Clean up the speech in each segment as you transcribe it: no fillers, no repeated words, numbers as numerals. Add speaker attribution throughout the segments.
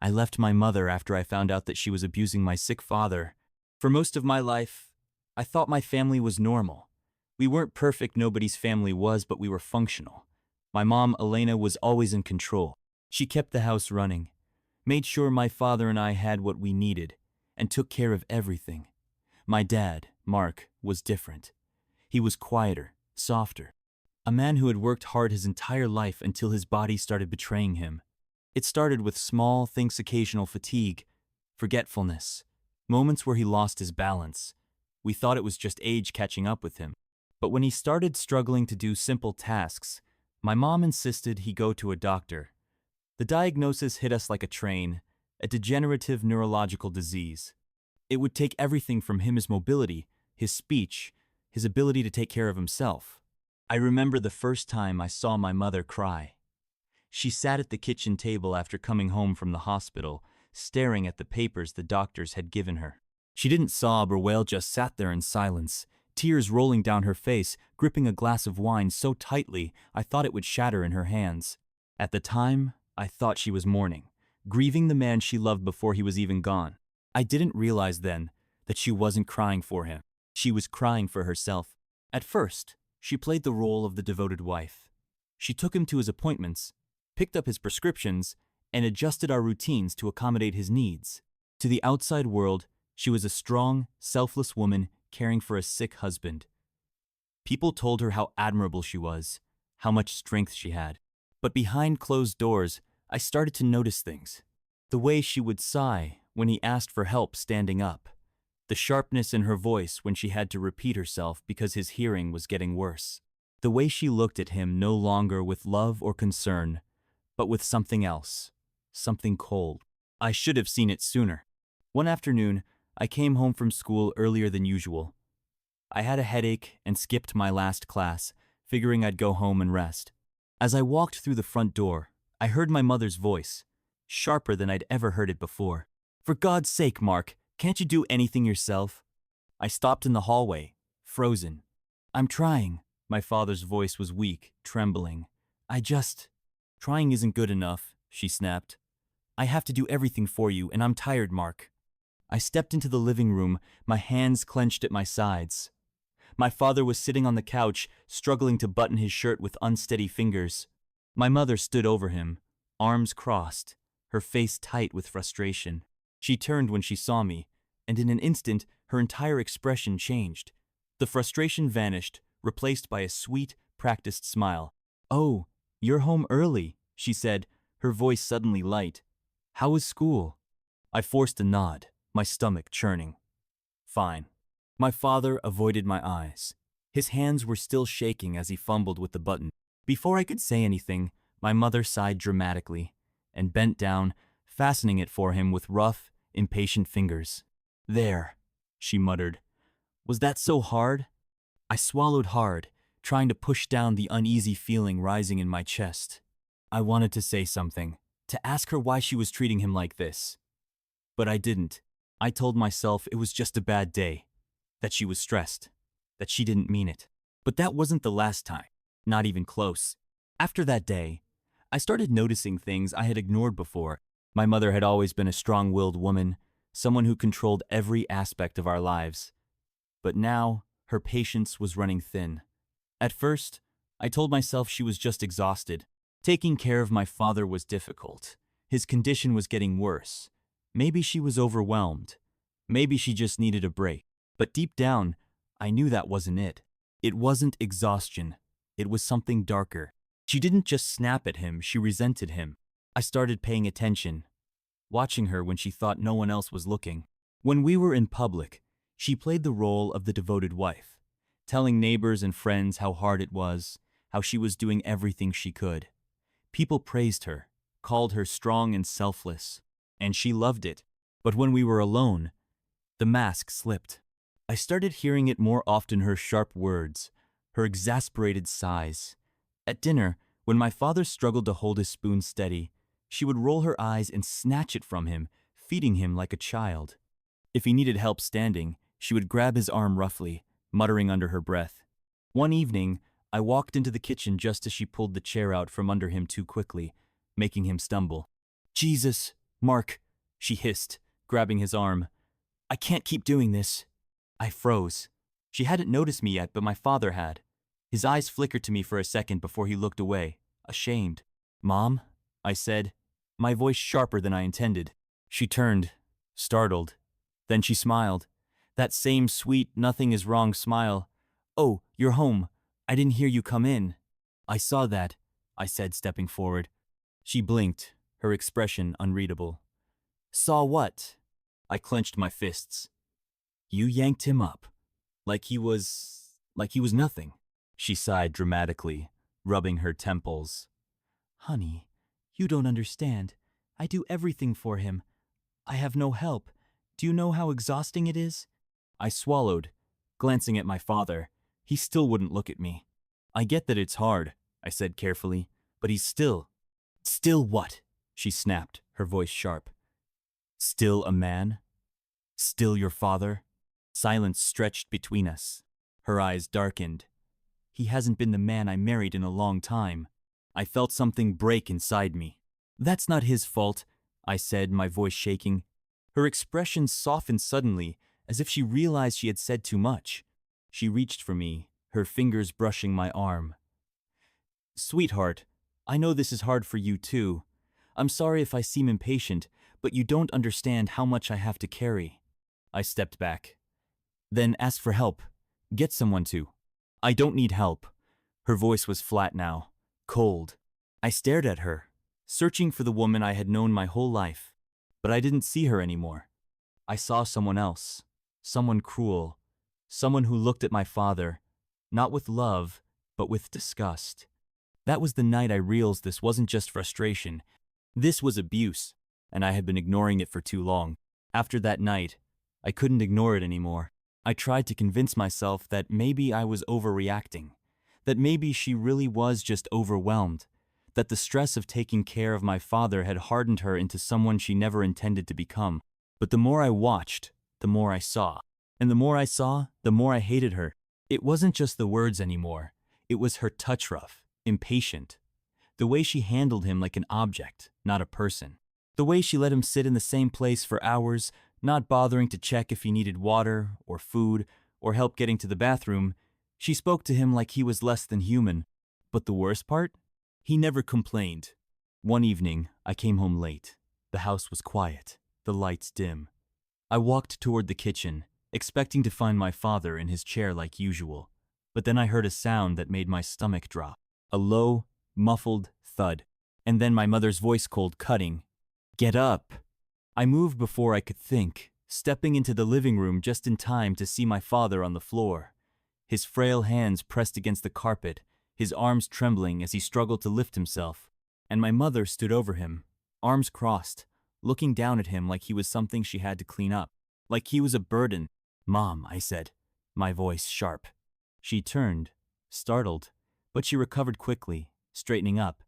Speaker 1: I left my mother after I found out that she was abusing my sick father. For most of my life, I thought my family was normal. We weren't perfect, nobody's family was, but we were functional. My mom, Elena, was always in control. She kept the house running, made sure my father and I had what we needed, and took care of everything. My dad, Mark, was different. He was quieter, softer. A man who had worked hard his entire life until his body started betraying him. It started with small things, occasional fatigue, forgetfulness, moments where he lost his balance. We thought it was just age catching up with him. But when he started struggling to do simple tasks, my mom insisted he go to a doctor. The diagnosis hit us like a train, a degenerative neurological disease. It would take everything from him: his mobility, his speech, his ability to take care of himself. I remember the first time I saw my mother cry. She sat at the kitchen table after coming home from the hospital, staring at the papers the doctors had given her. She didn't sob or wail, just sat there in silence, tears rolling down her face, gripping a glass of wine so tightly I thought it would shatter in her hands. At the time, I thought she was mourning, grieving the man she loved before he was even gone. I didn't realize then that she wasn't crying for him. She was crying for herself. At first, she played the role of the devoted wife. She took him to his appointments, picked up his prescriptions, and adjusted our routines to accommodate his needs. To the outside world, she was a strong, selfless woman caring for a sick husband. People told her how admirable she was, how much strength she had. But behind closed doors, I started to notice things. The way she would sigh when he asked for help standing up. The sharpness in her voice when she had to repeat herself because his hearing was getting worse. The way she looked at him no longer with love or concern, but with something else, something cold. I should have seen it sooner. One afternoon, I came home from school earlier than usual. I had a headache and skipped my last class, figuring I'd go home and rest. As I walked through the front door, I heard my mother's voice, sharper than I'd ever heard it before. "For God's sake, Mark, can't you do anything yourself?" I stopped in the hallway, frozen. "I'm trying." My father's voice was weak, trembling. Trying isn't good enough," she snapped. "I have to do everything for you, and I'm tired, Mark." I stepped into the living room, my hands clenched at my sides. My father was sitting on the couch, struggling to button his shirt with unsteady fingers. My mother stood over him, arms crossed, her face tight with frustration. She turned when she saw me, and in an instant, her entire expression changed. The frustration vanished, replaced by a sweet, practiced smile. "Oh, you're home early," she said, her voice suddenly light. "How was school?" I forced a nod, my stomach churning. "Fine." My father avoided my eyes. His hands were still shaking as he fumbled with the button. Before I could say anything, my mother sighed dramatically and bent down, fastening it for him with rough, impatient fingers. "There," she muttered. "Was that so hard?" I swallowed hard, trying to push down the uneasy feeling rising in my chest. I wanted to say something, to ask her why she was treating him like this. But I didn't. I told myself it was just a bad day, that she was stressed, that she didn't mean it. But that wasn't the last time, not even close. After that day, I started noticing things I had ignored before. My mother had always been a strong-willed woman, someone who controlled every aspect of our lives. But now, her patience was running thin. At first, I told myself she was just exhausted. Taking care of my father was difficult. His condition was getting worse. Maybe she was overwhelmed. Maybe she just needed a break. But deep down, I knew that wasn't it. It wasn't exhaustion. It was something darker. She didn't just snap at him, she resented him. I started paying attention, watching her when she thought no one else was looking. When we were in public, she played the role of the devoted wife, telling neighbors and friends how hard it was, how she was doing everything she could. People praised her, called her strong and selfless, and she loved it. But when we were alone, the mask slipped. I started hearing it more often, her sharp words, her exasperated sighs. At dinner, when my father struggled to hold his spoon steady, she would roll her eyes and snatch it from him, feeding him like a child. If he needed help standing, she would grab his arm roughly, muttering under her breath. One evening, I walked into the kitchen just as she pulled the chair out from under him too quickly, making him stumble. "Jesus," Mark, she hissed, grabbing his arm. I can't keep doing this. I froze. She hadn't noticed me yet, but my father had. His eyes flickered to me for a second before he looked away, ashamed. Mom? I said, my voice sharper than I intended. She turned, startled. Then she smiled. That same sweet, nothing is wrong smile. Oh, you're home. I didn't hear you come in. I saw that, I said, stepping forward. She blinked, her expression unreadable. Saw what? I clenched my fists. You yanked him up. Like he was nothing. She sighed dramatically, rubbing her temples. Honey, you don't understand. I do everything for him. I have no help. Do you know how exhausting it is? I swallowed, glancing at my father. He still wouldn't look at me. I get that it's hard, I said carefully, but he's still. Still what? She snapped, her voice sharp. Still a man? Still your father? Silence stretched between us. Her eyes darkened. He hasn't been the man I married in a long time. I felt something break inside me. That's not his fault, I said, my voice shaking. Her expression softened suddenly, as if she realized she had said too much. She reached for me, her fingers brushing my arm. Sweetheart, I know this is hard for you too. I'm sorry if I seem impatient, but you don't understand how much I have to carry. I stepped back. Then ask for help. Get someone to. I don't need help. Her voice was flat now, cold. I stared at her, searching for the woman I had known my whole life, but I didn't see her anymore. I saw someone else, someone cruel, someone who looked at my father, not with love, but with disgust. That was the night I realized this wasn't just frustration. This was abuse, and I had been ignoring it for too long. After that night, I couldn't ignore it anymore. I tried to convince myself that maybe I was overreacting, that maybe she really was just overwhelmed, that the stress of taking care of my father had hardened her into someone she never intended to become. But the more I watched, the more I saw. And the more I saw, the more I hated her. It wasn't just the words anymore. It was her touch rough, impatient. The way she handled him like an object, not a person. The way she let him sit in the same place for hours, not bothering to check if he needed water or food or help getting to the bathroom. She spoke to him like he was less than human. But the worst part? He never complained. One evening, I came home late. The house was quiet, the lights dim. I walked toward the kitchen, expecting to find my father in his chair like usual. But then I heard a sound that made my stomach drop. A low, muffled thud. And then my mother's voice cold cutting. Get up! I moved before I could think, stepping into the living room just in time to see my father on the floor. His frail hands pressed against the carpet, his arms trembling as he struggled to lift himself. And my mother stood over him, arms crossed, looking down at him like he was something she had to clean up, like he was a burden. Mom, I said, my voice sharp. She turned, startled, but she recovered quickly, straightening up.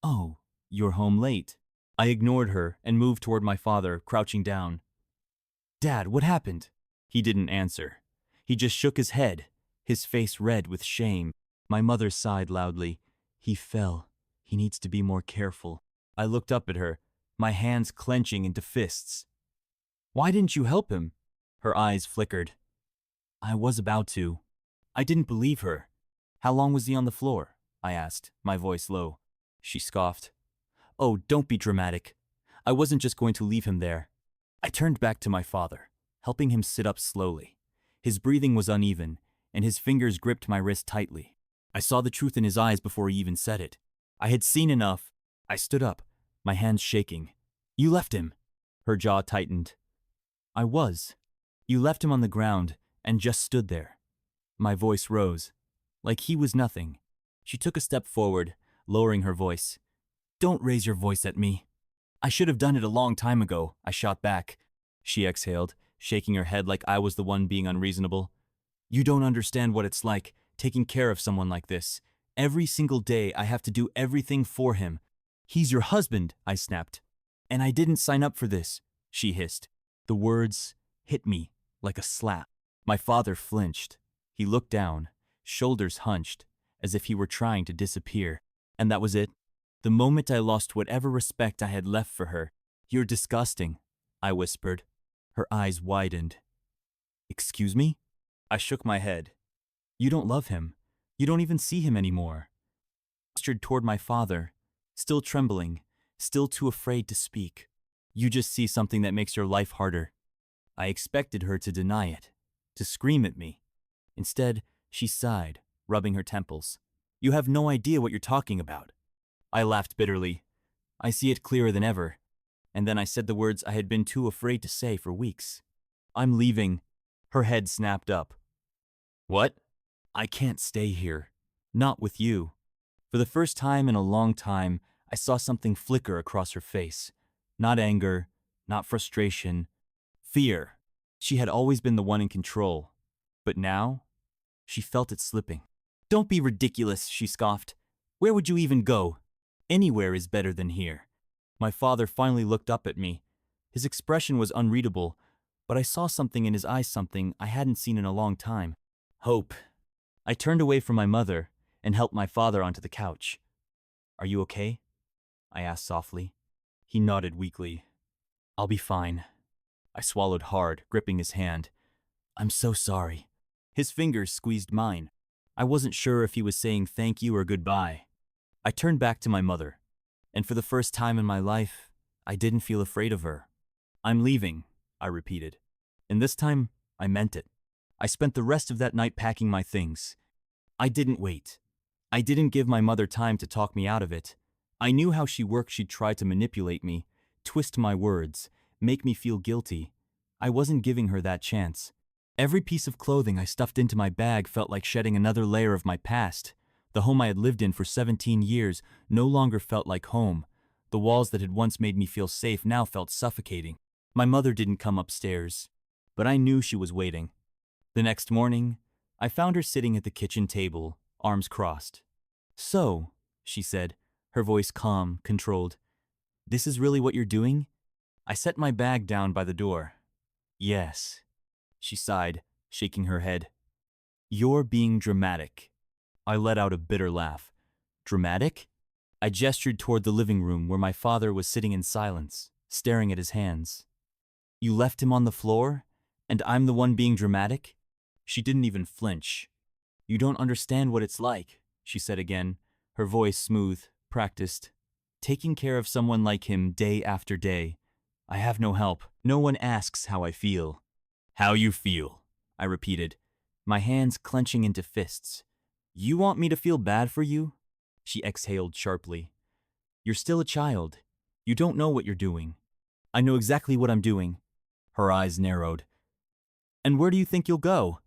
Speaker 1: Oh, you're home late. I ignored her and moved toward my father, crouching down. Dad, what happened? He didn't answer. He just shook his head, his face red with shame. My mother sighed loudly. He fell. He needs to be more careful. I looked up at her, my hands clenching into fists. Why didn't you help him? Her eyes flickered. I was about to. I didn't believe her. How long was he on the floor? I asked, my voice low. She scoffed. Oh, don't be dramatic. I wasn't just going to leave him there. I turned back to my father, helping him sit up slowly. His breathing was uneven, and his fingers gripped my wrist tightly. I saw the truth in his eyes before he even said it. I had seen enough. I stood up, my hands shaking. You left him. Her jaw tightened. I was. You left him on the ground and just stood there. My voice rose, like he was nothing. She took a step forward, lowering her voice. Don't raise your voice at me. I should have done it a long time ago, I shot back. She exhaled, shaking her head like I was the one being unreasonable. You don't understand what it's like, taking care of someone like this. Every single day I have to do everything for him. He's your husband, I snapped. And I didn't sign up for this, she hissed. The words hit me like a slap. My father flinched. He looked down, shoulders hunched, as if he were trying to disappear. And that was it. The moment I lost whatever respect I had left for her, You're disgusting, I whispered. Her eyes widened. Excuse me? I shook my head. You don't love him. You don't even see him anymore. I gestured toward my father, still trembling, still too afraid to speak. You just see something that makes your life harder. I expected her to deny it, to scream at me. Instead, she sighed, rubbing her temples. You have no idea what you're talking about. I laughed bitterly. I see it clearer than ever. And then I said the words I had been too afraid to say for weeks. I'm leaving. Her head snapped up. What? I can't stay here. Not with you. For the first time in a long time, I saw something flicker across her face. Not anger, not frustration, fear. She had always been the one in control. But now, she felt it slipping. Don't be ridiculous, she scoffed. Where would you even go? Anywhere is better than here. My father finally looked up at me. His expression was unreadable, but I saw something in his eyes, something I hadn't seen in a long time. Hope. I turned away from my mother and helped my father onto the couch. Are you okay? I asked softly. He nodded weakly. I'll be fine. I swallowed hard, gripping his hand. I'm so sorry. His fingers squeezed mine. I wasn't sure if he was saying thank you or goodbye. I turned back to my mother, and for the first time in my life, I didn't feel afraid of her. I'm leaving, I repeated. And this time, I meant it. I spent the rest of that night packing my things. I didn't wait. I didn't give my mother time to talk me out of it. I knew how she worked. She'd try to manipulate me, twist my words, make me feel guilty. I wasn't giving her that chance. Every piece of clothing I stuffed into my bag felt like shedding another layer of my past. The home I had lived in for 17 years no longer felt like home. The walls that had once made me feel safe now felt suffocating. My mother didn't come upstairs, but I knew she was waiting. The next morning, I found her sitting at the kitchen table, arms crossed. So, she said, her voice calm, controlled. This is really what you're doing? I set my bag down by the door. Yes. She sighed, shaking her head. You're being dramatic. I let out a bitter laugh. Dramatic? I gestured toward the living room where my father was sitting in silence, staring at his hands. You left him on the floor, and I'm the one being dramatic? She didn't even flinch. You don't understand what it's like, she said again, her voice smooth, practiced. Taking care of someone like him day after day. I have no help. No one asks how I feel. How you feel, I repeated, my hands clenching into fists. You want me to feel bad for you? She exhaled sharply. You're still a child. You don't know what you're doing. I know exactly what I'm doing. Her eyes narrowed. And where do you think you'll go?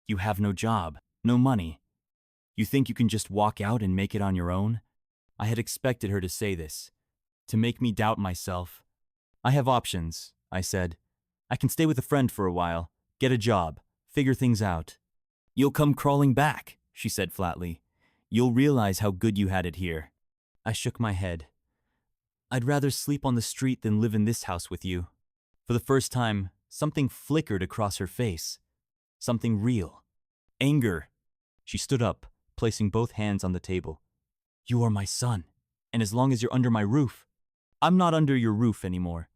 Speaker 1: You have no job, no money. You think you can just walk out and make it on your own? I had expected her to say this, to make me doubt myself. I have options, I said. I can stay with a friend for a while, get a job, figure things out. You'll come crawling back, she said flatly. You'll realize how good you had it here. I shook my head. I'd rather sleep on the street than live in this house with you. For the first time, something flickered across her face. Something real. Anger. She stood up, placing both hands on the table. You are my son, and as long as you're under my roof, I'm not under your roof anymore.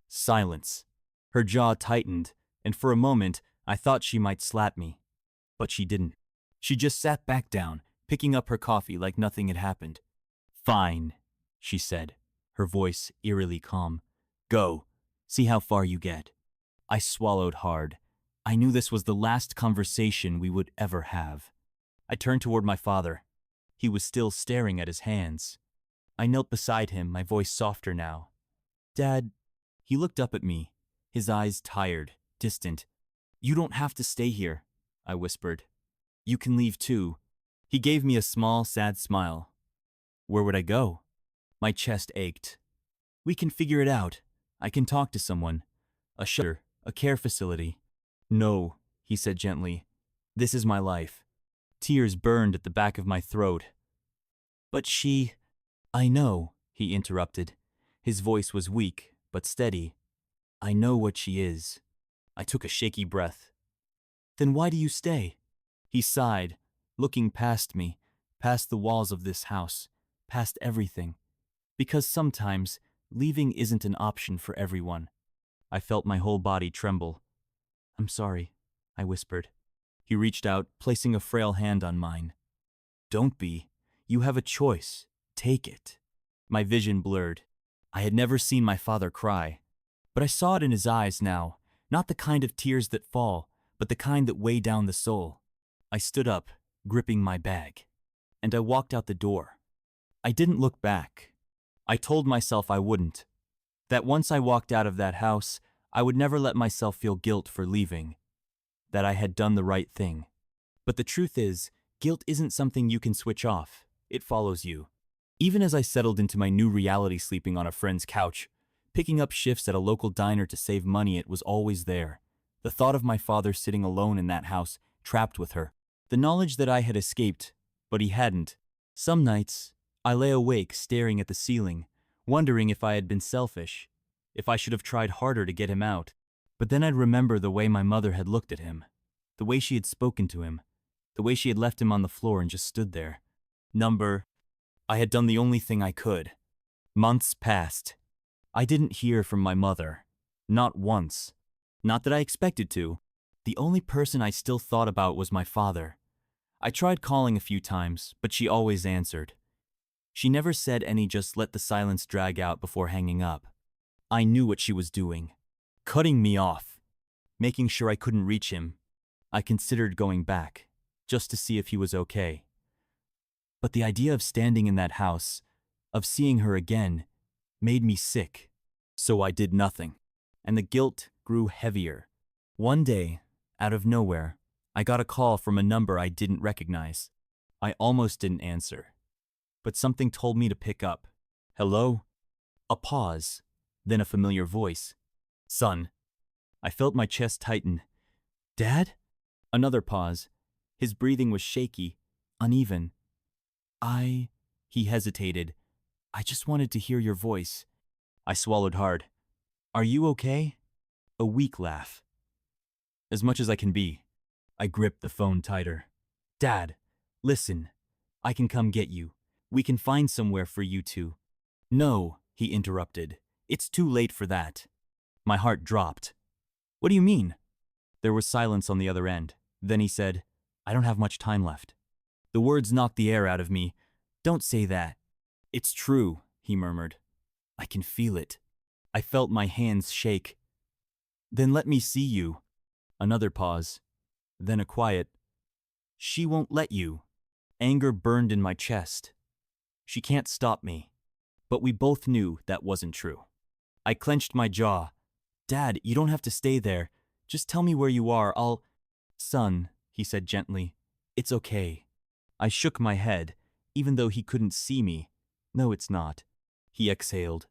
Speaker 1: Silence. Her jaw tightened, and for a moment, I thought she might slap me. But she didn't. She just sat back down, picking up her coffee like nothing had happened. Fine, she said, her voice eerily calm. Go. See how far you get. I swallowed hard. I knew this was the last conversation we would ever have. I turned toward my father. He was still staring at his hands. I knelt beside him, my voice softer now. Dad, he looked up at me, his eyes tired, distant. You don't have to stay here, I whispered. You can leave too. He gave me a small, sad smile. Where would I go? My chest ached. We can figure it out. I can talk to someone. A shelter, a care facility. No, he said gently. This is my life. Tears burned at the back of my throat. But she... I know, he interrupted. His voice was weak, but steady. I know what she is. I took a shaky breath. Then why do you stay? He sighed, looking past me, past the walls of this house, past everything. Because sometimes Leaving isn't an option for everyone. I felt my whole body tremble. I'm sorry, I whispered. He reached out, placing a frail hand on mine. Don't be. You have a choice. Take it. My vision blurred. I had never seen my father cry, but I saw it in his eyes now, not the kind of tears that fall, but the kind that weigh down the soul. I stood up, gripping my bag, and I walked out the door. I didn't look back. I told myself I wouldn't. That once I walked out of that house, I would never let myself feel guilt for leaving. That I had done the right thing. But the truth is, guilt isn't something you can switch off. It follows you. Even as I settled into my new reality sleeping on a friend's couch, picking up shifts at a local diner to save money, it was always there. The thought of my father sitting alone in that house, trapped with her. The knowledge that I had escaped, but he hadn't. Some nights, I lay awake staring at the ceiling, wondering if I had been selfish, if I should have tried harder to get him out. But then I'd remember the way my mother had looked at him, the way she had spoken to him, the way she had left him on the floor and just stood there. I had done the only thing I could. Months passed. I didn't hear from my mother. Not once. Not that I expected to. The only person I still thought about was my father. I tried calling a few times, but she always answered. She never said any, just let the silence drag out before hanging up. I knew what she was doing. Cutting me off. Making sure I couldn't reach him. I considered going back, just to see if he was okay. But the idea of standing in that house, of seeing her again, made me sick. So I did nothing. And the guilt grew heavier. One day, out of nowhere, I got a call from a number I didn't recognize. I almost didn't answer. But something told me to pick up. Hello? A pause, then a familiar voice. Son. I felt my chest tighten. Dad? Another pause. His breathing was shaky, uneven. He hesitated. I just wanted to hear your voice. I swallowed hard. Are you okay? A weak laugh. As much as I can be. I gripped the phone tighter. Dad, listen. I can come get you. We can find somewhere for you two. No, he interrupted. It's too late for that. My heart dropped. What do you mean? There was silence on the other end. Then he said, I don't have much time left. The words knocked the air out of me. Don't say that. It's true, he murmured. I can feel it. I felt my hands shake. Then let me see you. Another pause. Then a quiet. She won't let you. Anger burned in my chest. She can't stop me. But we both knew that wasn't true. I clenched my jaw. Dad, you don't have to stay there. Just tell me where you are. Son, he said gently. It's okay. I shook my head, even though he couldn't see me. No, it's not. He exhaled.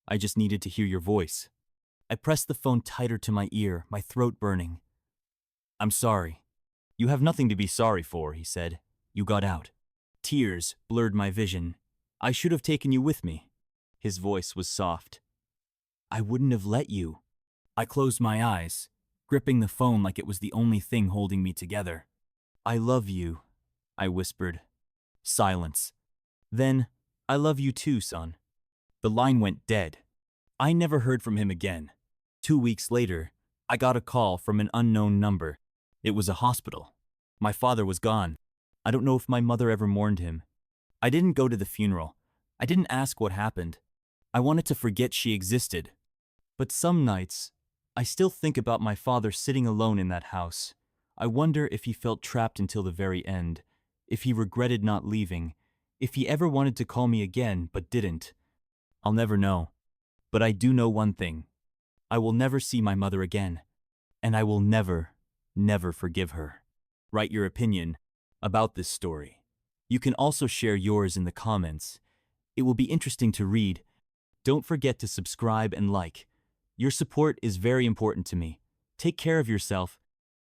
Speaker 1: I just needed to hear your voice. I pressed the phone tighter to my ear, my throat burning. I'm sorry. You have nothing to be sorry for, he said. You got out. Tears blurred my vision. I should have taken you with me. His voice was soft. I wouldn't have let you. I closed my eyes, gripping the phone like it was the only thing holding me together. I love you, I whispered. Silence. Then, I love you too, son. The line went dead. I never heard from him again. 2 weeks later, I got a call from an unknown number. It was a hospital. My father was gone. I don't know if my mother ever mourned him. I didn't go to the funeral. I didn't ask what happened. I wanted to forget she existed. But some nights, I still think about my father sitting alone in that house. I wonder if he felt trapped until the very end, if he regretted not leaving, if he ever wanted to call me again but didn't. I'll never know. But I do know one thing. I will never see my mother again. And I will never, never forgive her. Write your opinion about this story. You can also share yours in the comments. It will be interesting to read. Don't forget to subscribe and like. Your support is very important to me. Take care of yourself.